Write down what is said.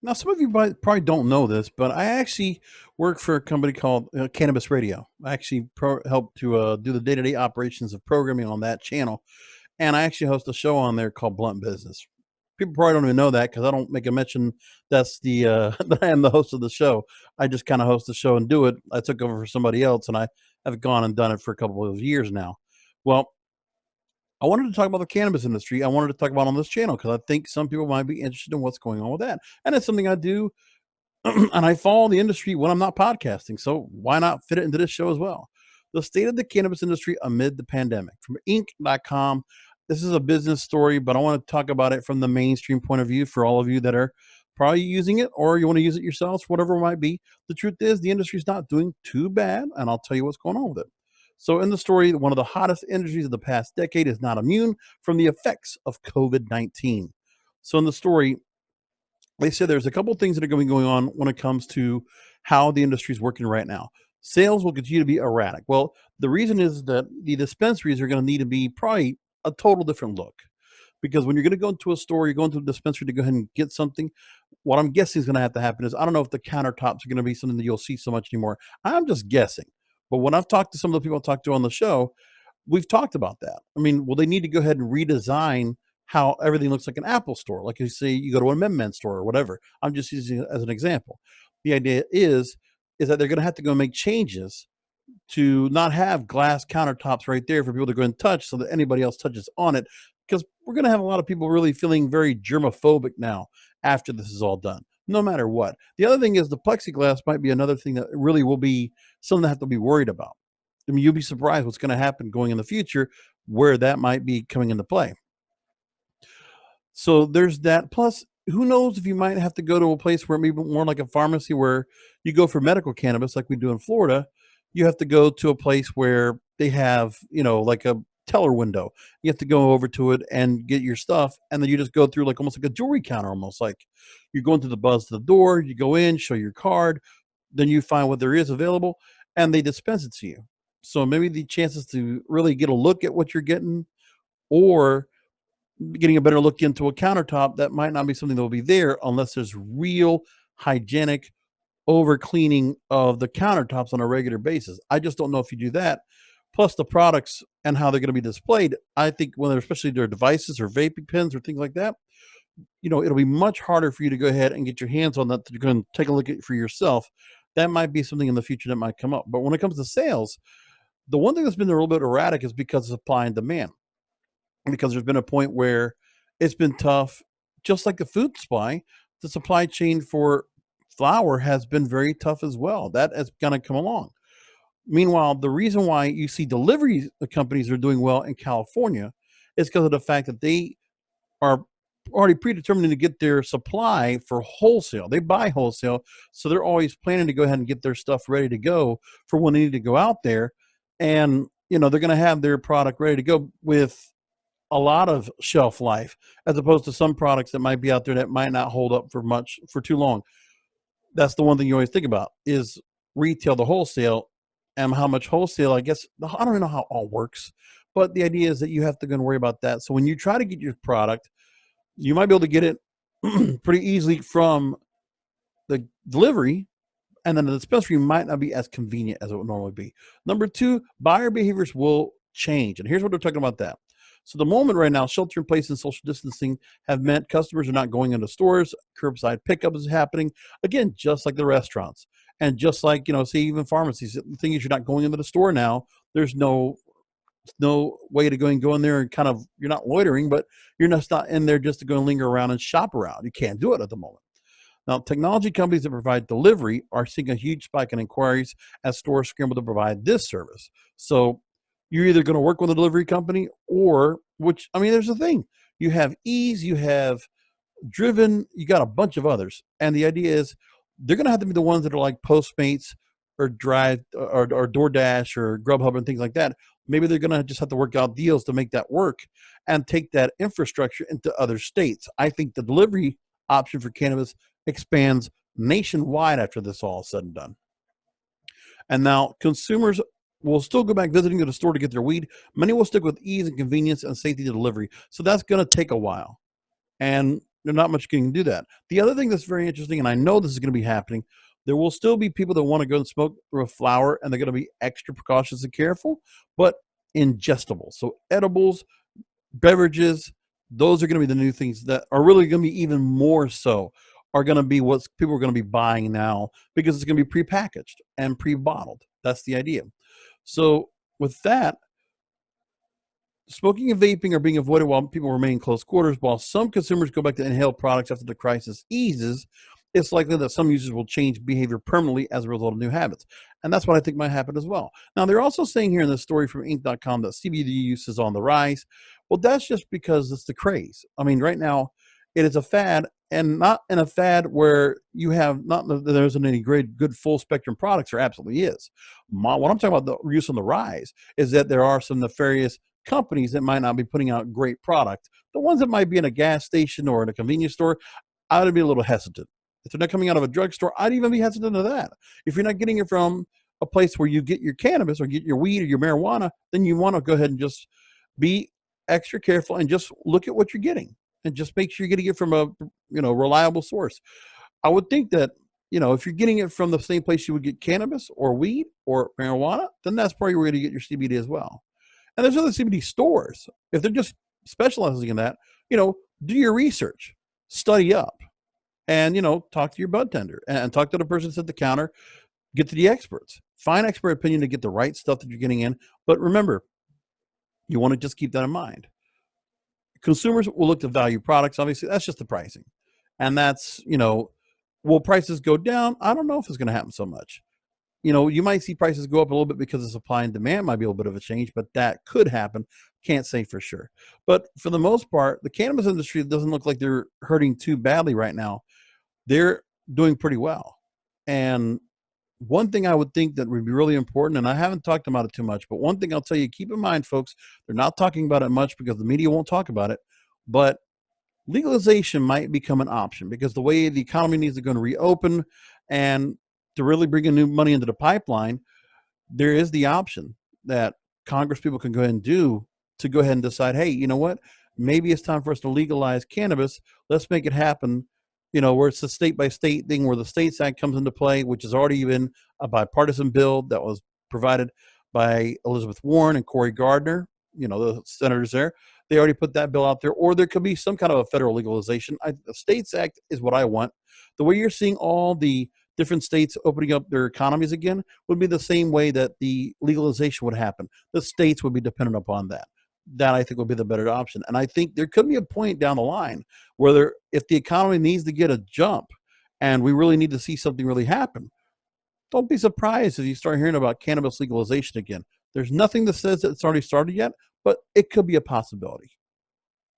Now, some of you probably don't know this, but I actually work for a company called Cannabis Radio. I actually help to do the day-to-day operations of programming on that channel, and I actually host a show on there called Blunt Business. People probably don't even know that because I don't make a mention that's the that I am the host of the show. I just kind of host the show and do it. I took over for somebody else, and I have gone and done it for a couple of years now. Well, I wanted to talk about the cannabis industry. I wanted to talk about on this channel because I think some people might be interested in what's going on with that, and it's something I do and I follow the industry when I'm not podcasting. So why not fit it into this show as well? The state of the cannabis industry amid the pandemic from Inc.com. This is a business story, but I want to talk about it from the mainstream point of view for all of you that are probably using it or you want to use it yourselves, whatever it might be. The truth is, the industry is not doing too bad, and I'll tell you what's going on with it. So, in the story, one of the hottest industries of the past decade is not immune from the effects of COVID 19. So, in the story, they said there's a couple of things that are going to be going on when it comes to how the industry is working right now. Sales will continue to be erratic. Well, the reason is that the dispensaries are going to need to be probably a total different look because when you're going to go into a store, you're going to a dispensary to go ahead and get something. What I'm guessing is going to have to happen is I don't know if the countertops are going to be something that you'll see so much anymore. I'm just guessing. But when I've talked to some of the people I talked to on the show, we've talked about that. I mean, well, they need to go ahead and redesign how everything looks like an Apple store. Like you say, you go to a Mem store or whatever. I'm just using it as an example. The idea is that they're going to have to go make changes to not have glass countertops right there for people to go and touch so that anybody else touches on it. Because we're going to have a lot of people really feeling very germophobic now after this is all done, no matter what. The other thing is the plexiglass might be another thing that really will be something to have to be worried about. I mean, you'll be surprised what's going to happen going in the future where that might be coming into play. So there's that. Plus, who knows if you might have to go to a place where maybe more like a pharmacy where you go for medical cannabis, like we do in Florida. You have to go to a place where they have, like a teller window. You have to go over to it and get your stuff, and then you just go through like almost like a jewelry counter, almost like you're going through the buzz to the door. You go in, show your card, then you find what there is available, and they dispense it to you. So maybe the chances to really get a look at what you're getting, or getting a better look into a countertop, that might not be something that will be there unless there's real hygienic over cleaning of the countertops on a regular basis. I just don't know if you do that. Plus the products and how they're going to be displayed. I think when they're especially their devices or vaping pens or things like that, it'll be much harder for you to go ahead and get your hands on that. You're going to take a look at it for yourself. That might be something in the future that might come up. But when it comes to sales, the one thing that's been a little bit erratic is because of supply and demand, because there's been a point where it's been tough, just like the food supply. The supply chain for flour has been very tough as well. That has kind of come along. Meanwhile, the reason why you see delivery companies are doing well in California is because of the fact that they are already predetermined to get their supply for wholesale. They buy wholesale, so they're always planning to go ahead and get their stuff ready to go for when they need to go out there. And they're going to have their product ready to go with a lot of shelf life, as opposed to some products that might be out there that might not hold up for too long. That's the one thing you always think about is retail to wholesale, and how much wholesale. I guess I don't know how it all works, but the idea is that you have to go and worry about that. So when you try to get your product, you might be able to get it pretty easily from the delivery, and then the dispensary might not be as convenient as it would normally be. Number two, buyer behaviors will change. And here's what they're talking about that. So the moment right now, shelter in place and social distancing have meant customers are not going into stores. Curbside pickup is happening. Again, just like the restaurants. And just like, say even pharmacies. The thing is, you're not going into the store now. There's no way to go in there and kind of, you're not loitering, but you're just not in there just to go and linger around and shop around. You can't do it at the moment. Now, technology companies that provide delivery are seeing a huge spike in inquiries as stores scramble to provide this service. So you're either going to work with a delivery company, or, which, I mean, there's a thing. You have Ease, you have Driven, you got a bunch of others. And the idea is they're going to have to be the ones that are like Postmates or Drive or DoorDash or Grubhub and things like that. Maybe they're going to just have to work out deals to make that work and take that infrastructure into other states. I think the delivery option for cannabis expands nationwide after this all is said and done. And now consumers will still go back visiting to the store to get their weed. Many will stick with ease and convenience and safety to delivery. So that's going to take a while. And There's not much you can do that. The other thing that's very interesting, and I know this is going to be happening, there will still be people that want to go and smoke through a flower, and they're going to be extra precautious and careful, but ingestibles. So edibles, beverages, those are going to be the new things that are really going to be even more so are going to be what people are going to be buying now because it's going to be prepackaged and pre-bottled. That's the idea. So with that, smoking and vaping are being avoided while people remain in close quarters. While some consumers go back to inhaled products after the crisis eases, it's likely that some users will change behavior permanently as a result of new habits. And that's what I think might happen as well. Now, they're also saying here in this story from Inc.com that CBD use is on the rise. Well, that's just because it's the craze. I mean, right now, it is a fad, and not in a fad where you have not that there isn't any great good full spectrum products. There absolutely is. What I'm talking about the use on the rise is that there are some nefarious companies that might not be putting out great product. The ones that might be in a gas station or in a convenience store, I would be a little hesitant. If they're not coming out of a drugstore, I'd even be hesitant to that. If you're not getting it from a place where you get your cannabis or get your weed or your marijuana, then you want to go ahead and just be extra careful and just look at what you're getting and just make sure you're getting it from a reliable source. I would think that if you're getting it from the same place you would get cannabis or weed or marijuana, then that's probably where you're going to get your CBD as well. And there's other CBD stores. If they're just specializing in that, do your research, study up, and talk to your bud tender and talk to the person at the counter. Get to the experts. Find expert opinion to get the right stuff that you're getting in. But remember, you want to just keep that in mind. Consumers will look to value products. Obviously, that's just the pricing, and that's will prices go down? I don't know if it's going to happen so much. You might see prices go up a little bit because the supply and demand might be a little bit of a change, but that could happen. Can't say for sure. But for the most part, the cannabis industry doesn't look like they're hurting too badly right now. They're doing pretty well. And one thing I would think that would be really important, and I haven't talked about it too much, but one thing I'll tell you, keep in mind, folks, they're not talking about it much because the media won't talk about it, but legalization might become an option because the way the economy needs to go to reopen and to really bring in new money into the pipeline, there is the option that Congress people can go ahead and do to go ahead and decide, hey, you know what? Maybe it's time for us to legalize cannabis. Let's make it happen. Where it's a state by state thing where the States Act comes into play, which has already been a bipartisan bill that was provided by Elizabeth Warren and Cory Gardner, the senators there. They already put that bill out there, or there could be some kind of a federal legalization. The States Act is what I want. The way you're seeing all the different states opening up their economies again would be the same way that the legalization would happen. The states would be dependent upon that. That I think would be the better option. And I think there could be a point down the line where if the economy needs to get a jump and we really need to see something really happen, don't be surprised if you start hearing about cannabis legalization again. There's nothing that says that it's already started yet, but it could be a possibility.